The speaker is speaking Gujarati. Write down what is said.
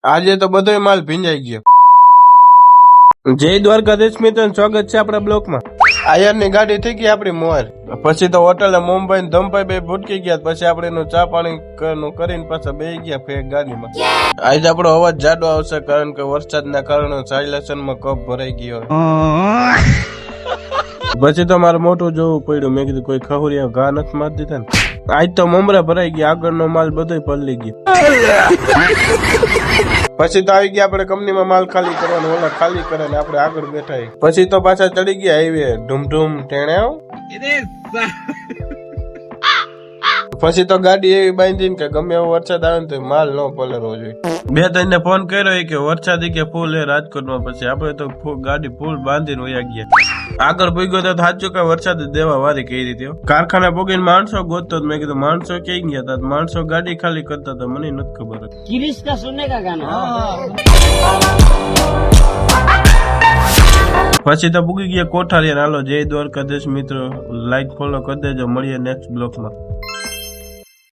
આજે તો બધો માલ ભીંજાઈ ગયો. જય દ્વારકાધીશ મિત્રો, સ્વાગત છે આપણા બ્લોકમાં. આયર ની ગાડી થઈ ગઈ આપડી મોર. પછી તો હોટલે મુંબઈ ને ધમભાઈ બે ભૂટકી ગયા. પછી આપણે એનું ચા પાણી કરીને પાછા બેસી ગયા ફેક ગાડીમાં. આજે આપણો અવાજ જાડો આવશે કારણ કે વરસાદના કારણે સાયલેશન માં કપ ભરાઈ ગયો. પછી તો મારે મોટું જોવું પડ્યું. મેં કીધું કોઈ ખહુરિયા ઘા નથી મારી દીધા ને. આજ તો મમરા ભરાઈ ગયા, આગળનો માલ બધો પલળી ગયો. પછી તો આવી ગયા આપણે કંપનીમાં માલ ખાલી કરવાનો, ઓલા ખાલી કરે ને આપણે આગળ બેઠા. પછી તો પાછા ચડી ગયા હાઈવે ઢૂમ ટેણે. પછી તો ગાડી એવી બાંધીને કે ગમે એવો વરસાદ આવે ને તો માલ ન પલળવો જોઈએ. બે ત્રણ ને ફોન કર્યો કે વરસાદ કે ફૂલ હે રાજકોટમાં. પછી આપડે તો ગાડી ફૂલ બાંધીને વયા ગયા. આગળ પૂગ્યો તો સાચું કે વરસાદ દેવા વારી કઈ રીતે. કારખાને પોગીને માણસો ગોતતો. મેં કીધું માણસો ક્યાં ગયા હતા? માણસો ગાડી ખાલી કરતા હતા, મને નથી ખબર. किरिश का सुनने का गाना. પછી તો પૂગી ગયા કોઠારી. હાલો જય દ્વારકાધીશ મિત્રો, લાઈક ફોલો કરી દેજો. મળીએ નેક્સ્ટ બ્લોકમાં.